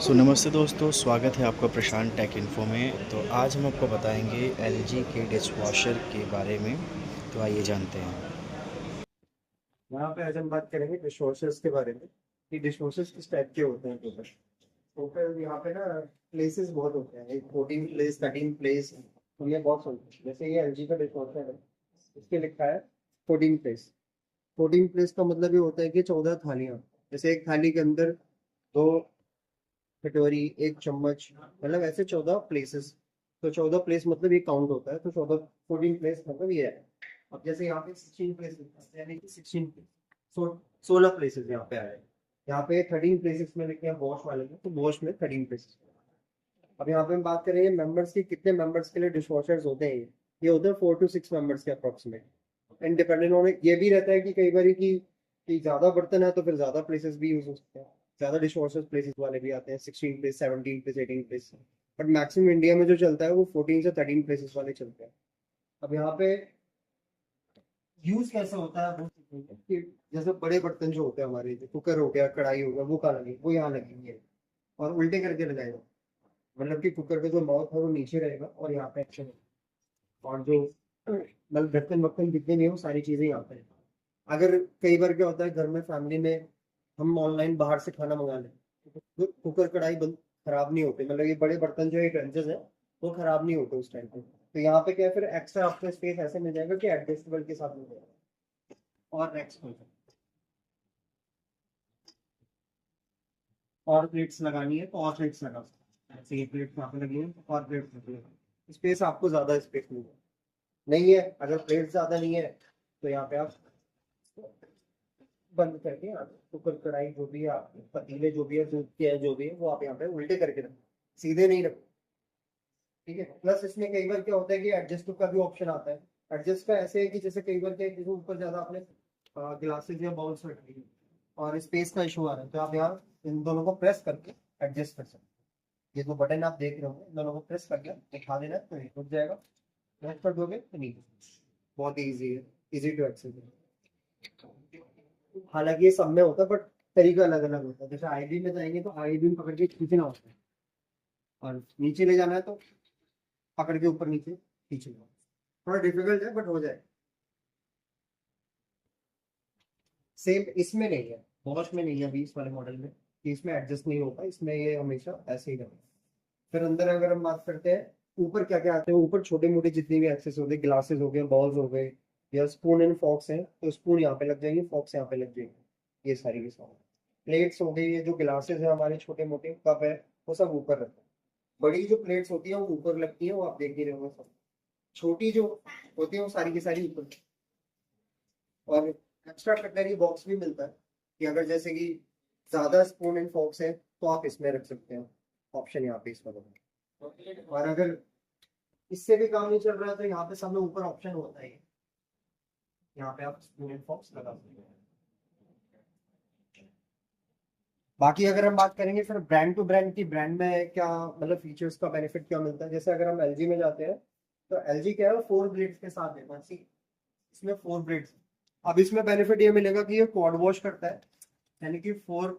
नमस्ते दोस्तों, स्वागत है आपका प्रशांत टेक इन्फो में। तो आज हम आपको बताएंगे एलजी के डिश वॉशर के बारे में। तो आइए जानते हैं। यहाँ पे आज हम बात करेंगे डिश वॉशर्स के बारे में कि डिश वॉशर्स किस टाइप के होते हैं टोटल। तो फिर यहाँ पे ना प्लेसेस बहुत होते हैं, एक 14 प्लेस 13 प्लेस, तो ये बहुत होते हैं। जैसे ये एलजी का डिश वॉशर है, इसके लिखा है 14 प्लेस। 14 प्लेस का मतलब ये होता है कि 14 थालियाँ। जैसे एक थाली के अंदर दो कटोरी, एक चम्मच, मतलब ऐसे 14 प्लेसेस। तो 14 प्लेस मतलब ये काउंट होता है, तो 14 14 प्लेस मतलब ये है। अब जैसे यहाँ पे 16 प्लेस यानी कि 16 प्लेसेस यहाँ पे आए। यहाँ पे 13 प्लेसेस में लिखे हैं वॉश वाले में, तो वॉश में 13 प्लेसेस। अब यहाँ पे हम बात करेंगे मेंबर्स की, कितने मेंबर्स के लिए डिश वॉशर्स होते हैं। ये होते हैं 4 to 6 मेंबर्स के अप्रोक्सीमेट। एंड डिपेंडेंट होने ये भी रहता है कि कई बार कि ज्यादा बर्तन है तो फिर ज्यादा प्लेसेस भी यूज हो सकते हैं। ज्यादा डिश वॉशर्स प्लेसेस वाले भी आते हैं, 16 place, 17 place, 18 place. But maximum India में जो चलता है वो 14 से 13 प्लेसेस वाले चलते हैं। अब यहाँ पे यूज कैसे होता है वो सीखेंगे कि जैसे बड़े बर्तन जो होते हैं हमारे, कुकर हो गया, कढ़ाई हो गया, वो कहाँ लगेगी, वो यहाँ लगेंगे। और उल्टे करके लगाएगा, मतलब कि कुकर का जो माउथ है वो नीचे रहेगा और यहाँ पे एक्शन होगा। और जो मतलब ढक्कन वक्कन जितने भी है वो सारी चीजें यहाँ पे हैं। अगर कई बार क्या होता है घर में फैमिली में हम ऑनलाइन बाहर से खाना मंगा लें, तो कुकर कढ़ाई बंद खराब नहीं होते, मतलब ये बड़े बर्तन जो यूटेंसिल्स है वो खराब नहीं होते उस टाइम पे। तो यहाँ पे क्या है, फिर एक्स्ट्रा आपको स्पेस ऐसे मिल जाएगा कि एडजस्टेबल के साथ मिल जाएगा। और नेक्स्ट और प्लेट्स लगानी है तो और प्लेट्स लगा सकते हैं। ऐसे ये प्लेट्स यहाँ पे लगी है तो और प्लेट्स लगी है, स्पेस आपको ज्यादा स्पेस मिल जाएगा। नहीं है, अगर प्लेट ज्यादा नहीं है तो यहाँ पे आप बंद करके आप कुकर कढ़ाई जो भी है, आप पतीले जो भी है, दूध के है जो भी है, वो आप यहाँ पे उल्टे करके रखें, सीधे नहीं रखें। ठीक है। प्लस इसमें कई बार क्या होता है कि एडजस्ट का भी ऑप्शन आता है। एडजस्ट का ऐसे है कि जैसे कई बार क्या है कि जो ऊपर ज्यादा आपने ग्लासेस या बाउल्स रख ली और स्पेस का इशू आ रहा है, तो आप यहाँ इन दोनों को प्रेस करके एडजस्ट कर सकते हैं। ये जो बटन आप देख रहे हो, इन दोनों को प्रेस करके उठा देना है तो ये रुक जाएगा, प्रेस कर दोगे तो नहीं। बहुत ईजी है, इजी टू एक्सेस है। हालांकि ये सब में होता है बट तरीका अलग अलग होता है। जैसे आईडी में जाएंगे तो आईडी में पकड़ के खींचना होता है, और नीचे ले जाना है तो पकड़ के ऊपर नीचे खींचना। थोड़ा डिफिकल्ट है बट हो जाए। सेम इसमें नहीं है, बॉश में नहीं है, 20 वाले मॉडल में कि इसमें एडजस्ट नहीं होता, इसमें ये हमेशा ऐसे ही रहेगा। फिर अंदर अगर हम बात करते हैं, ऊपर क्या क्या आते हैं, ऊपर छोटे मोटे जितने भी एक्सेस होते हैं, ग्लासेस हो गए, बॉल्स हो गए, या स्पून एंड फॉक्स हैं तो स्पून यहाँ पे लग जाएंगे, फॉक्स यहाँ पे लग जाएंगे। ये सारी की सारी प्लेट्स हो गई, ये जो ग्लासेस है हमारे छोटे मोटे कप है, वो सब ऊपर रखते हैं। बड़ी जो प्लेट्स होती है वो ऊपर लगती है, वो आप देख ही रहे होंगे सब। छोटी जो होती है वो सारी की सारी ऊपर। और एक्स्ट्रा कटलरी बॉक्स भी मिलता है कि अगर जैसे कि ज्यादा स्पून एंड फोर्क्स है तो आप इसमें रख सकते हैं, ऑप्शन यहाँ पे इसमें होगा। और अगर इससे भी काम नहीं चल रहा है तो यहाँ पे सब में ऊपर ऑप्शन होता है, यहाँ पे आप स्पून एंड फोर्क्स लगा सकते हैं। बाकी अगर हम बात करेंगे फिर ब्रांड टू ब्रांड की, ब्रांड में क्या मतलब फीचर्स का बेनिफिट क्या मिलता है। जैसे अगर हम एलजी में जाते हैं तो एलजी क्या है, 4 ब्लेड्स के साथ है, इसमें 4 ब्लेड्स। अब इसमें बेनिफिट ये मिलेगा कि ये क्वाड वॉश करता है, यानी कि 4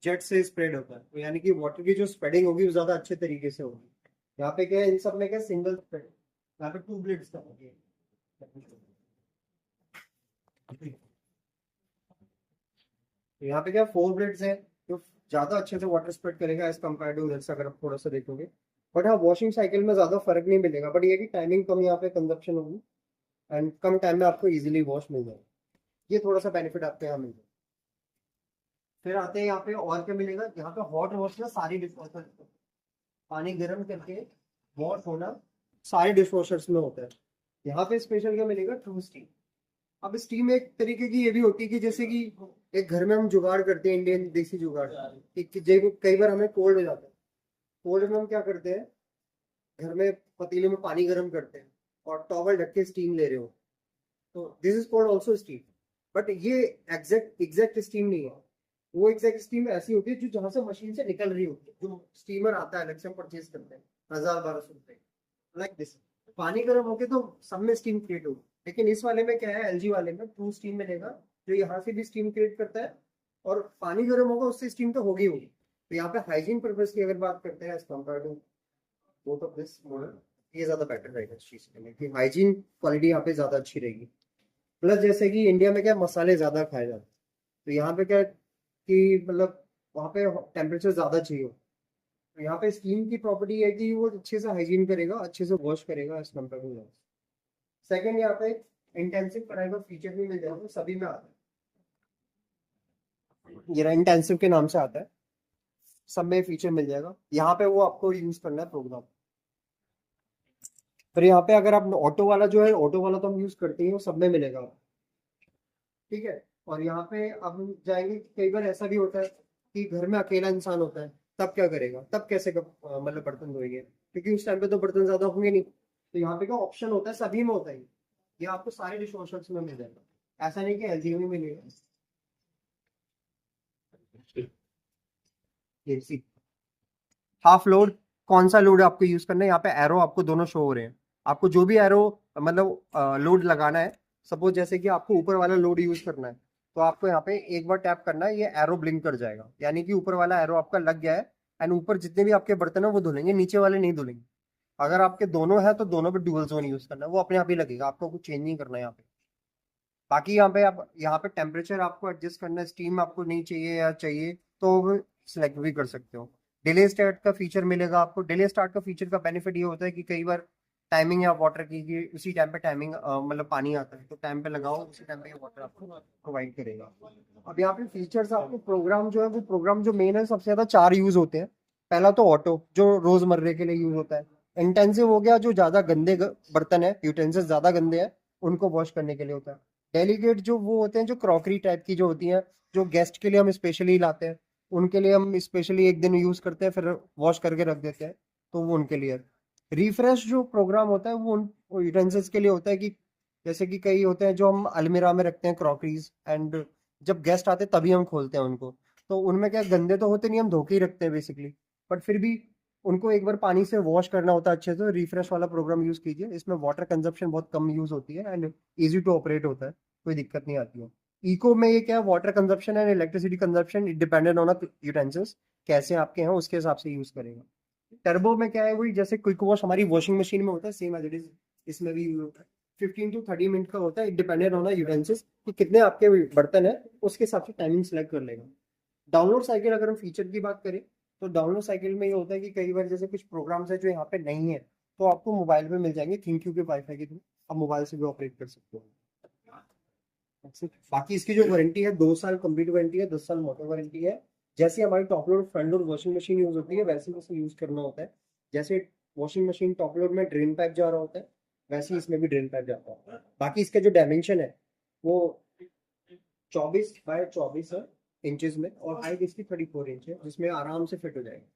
जेट से स्प्रेड होता है, तो यानी कि वाटर की जो स्प्रेडिंग होगी वो ज्यादा अच्छे तरीके से होगी। यहाँ पे क्या है, इन सब में क्या सिंगल स्प्रेड, यहाँ पे 2 ब्लेड्स का होगी। तो यहाँ पे क्या 4 ब्लेड्स हैं, तो ज्यादा अच्छे से वाटर स्प्रेड करेगा एज कम्पेयर टू उधर से, अगर आप थोड़ा सा देखोगे। बट हाँ, वॉशिंग साइकिल में ज्यादा फर्क नहीं मिलेगा, बट ये कि टाइमिंग कम यहाँ पे कंजप्शन होगी एंड कम टाइम में आपको इजिली वॉश मिल जाएगा। ये थोड़ा सा बेनिफिट आपको यहाँ मिल जाएगा। फिर आते हैं यहाँ पे और क्या मिलेगा, यहाँ पे हॉट वॉश ना सारी डिशवॉशर, पानी गर्म करके वॉश होना सारे डिशवॉशर्स में होता है। यहाँ पे स्पेशल क्या मिलेगा, ट्रू स्टीम। अब स्टीम एक तरीके की ये भी होती है कि जैसे कि एक घर में हम जुगाड़ करते हैं, इंडियन देसी जुगाड़, कई बार हमें कोल्ड हो जाता है। कोल्ड में हम क्या करते हैं, घर में पतीले में पानी गर्म करते हैं और टॉवल ढक के स्टीम ले रहे हो, तो this is called also steam. But ये एग्जैक्ट एग्जैक्ट स्टीम नहीं है। वो एग्जैक्ट स्टीम ऐसी होती है जो जहां से मशीन से निकल रही होती है, जो स्टीमर आता है अलग से हम परचेज करते हैं 1000-1200 रुपए, लाइक दिस। पानी गर्म होके तो सब में स्टीम क्रिएट होगी, लेकिन इस वाले में क्या है, एलजी वाले में ट्रू स्टीम मिलेगा, जो यहाँ से भी स्टीम क्रिएट करता है, और पानी गर्म होगा उससे स्टीम तो होगी होगी, तो यहाँ पे हाइजीन पर्पज की अगर बात करते हैं as compare to both of this model, ये ज्यादा बेटर रहेगा इस चीज के लिए कि हाइजीन क्वालिटी यहाँ पे ज्यादा अच्छी रहेगी। प्लस जैसे कि इंडिया में क्या मसाले ज्यादा खाए जाते हैं, तो यहाँ पे क्या है कि मतलब वहाँ पे टेम्परेचर ज्यादा चाहिए। तो यहाँ पे स्टीम की प्रॉपर्टी है कि वो अच्छे से हाइजीन करेगा, अच्छे से वॉश करेगा एज कम्पेयर टू। सेकेंड, यहाँ पे इंटेंसिव पढ़ाई का फीचर भी मिल जाएगा, सभी में आता है, ये इंटेंसिव के नाम से आता है, सब में फीचर मिल जाएगा। यहाँ पे वो आपको यूज करना है प्रोग्राम। फिर यहाँ पे अगर आप ऑटो वाला जो है, ऑटो वाला तो हम यूज करते ही, वो सब में मिलेगा, ठीक है। और यहाँ पे अब हम जाएंगे, कई बार ऐसा भी होता है कि घर में अकेला इंसान होता है, तब क्या करेगा, तब कैसे मतलब बर्तन धोएंगे, क्योंकि उस टाइम पे तो बर्तन ज्यादा होंगे नहीं। तो यहाँ पे क्या ऑप्शन होता है, सभी में होता है ये आपको सारे डिश वॉशर्स में मिल जाएगा, ऐसा नहीं कि एलजी में मिलेगा। ये सी हाफ लोड, कौन सा लोड आपको यूज करना है, यहाँ पे एरो आपको दोनों शो हो रहे हैं। आपको जो भी एरो मतलब लोड लगाना है, सपोज जैसे कि आपको ऊपर वाला लोड यूज करना है, तो आपको यहाँ पे एक बार टैप करना है, ये एरो ब्लिंक कर जाएगा, यानी कि ऊपर वाला एरो आपका लग गया है। एंड ऊपर जितने भी आपके बर्तन है वो धुलेंगे, नीचे वाले नहीं धुलेंगे। अगर आपके दोनों है तो दोनों पे डुअल जोन यूज करना है, वो अपने आप ही लगेगा, आपको कुछ चेंज नहीं करना है यहाँ पे। बाकी यहाँ पे आप, यहाँ पे टेम्परेचर आपको एडजस्ट करना है, स्टीम आपको नहीं चाहिए या चाहिए तो सिलेक्ट भी कर सकते हो। डिले स्टार्ट का फीचर मिलेगा आपको। डिले स्टार्ट का फीचर का बेनिफिट ये होता है कि कई बार टाइमिंग या वाटर की कि उसी टाइम पे टाइमिंग मतलब पानी आता है तो टाइम पे लगाओ, उसी टाइम पे वाटर आपको प्रोवाइड करेगा। अब यहाँ पे फीचर्स आपको प्रोग्राम जो है, वो प्रोग्राम जो मेन है, सबसे ज्यादा 4 यूज होते हैं। पहला तो ऑटो, जो रोजमर्रे के लिए यूज होता है। इंटेंसिव हो गया, जो ज्यादा गंदे बर्तन है, यूटेंसिल्स ज्यादा गंदे हैं, उनको वॉश करने के लिए होता है। डेलीकेट जो वो होते हैं, जो क्रॉकरी टाइप की जो होती हैं, जो गेस्ट के लिए हम स्पेशली लाते हैं, उनके लिए हम स्पेशली एक दिन यूज करते हैं, फिर वॉश करके रख देते हैं, तो वो उनके लिए। रिफ्रेश जो प्रोग्राम होता है, वो उन यूटेंसिल्स के लिए होता है कि जैसे कि कई होते हैं जो हम अलमीरा में रखते हैं क्रॉकरीज, एंड जब गेस्ट आते हैं तभी हम खोलते हैं उनको, तो उनमें क्या गंदे तो होते नहीं, हम धो के ही रखते हैं बेसिकली, बट फिर भी उनको एक बार पानी से वॉश करना होता है अच्छे से। रिफ्रेश वाला प्रोग्राम यूज कीजिए, इसमें वाटर कंजप्शन बहुत कम यूज होती है एंड इजी टू ऑपरेट होता है, कोई दिक्कत नहीं आती है। इको में ये क्या है, water consumption and electricity consumption dependent on utensils, कैसे आपके हैं उसके हिसाब से यूज करेगा। टर्बो में क्या है, वही जैसे क्विक वॉश हमारी वॉशिंग मशीन में होता है, सेम एज इट इज इसमें भी यूज होता है। 15 to 30 मिनट का होता है, डिपेंडेंट ऑन यूटेंसिल्स कि कितने आपके बर्तन है, उसके हिसाब से टाइमिंग सेलेक्ट कर लेगा। डाउनलोड साइकिल, अगर हम फीचर की बात करें, तो डाउनलोड साइकिल में ये होता है कि कई बार जैसे कुछ प्रोग्राम्स है जो यहाँ पे नहीं है, तो आपको मोबाइल पे मिल जाएंगे, थिंक्यू के वाईफाई के थ्रू आप मोबाइल से भी ऑपरेट कर सकते हो। बाकी इसकी जो वारंटी है, 2 साल कंप्लीट वारंटी है, 10 साल मोटर वारंटी है। जैसे हमारी top load front load washing machine use होती है, वैसे वैसे यूज करना होता है। जैसे वॉशिंग मशीन टॉप लोड में ड्रेन पाइप जा रहा होता है, वैसे ही इसमें भी ड्रेन पाइप जाता है। बाकी इसका जो डायमेंशन है वो 24 बाय 24 है इंचेस में, और हाइट इसकी 34 इंच है, जिसमें आराम से फिट हो जाएगा।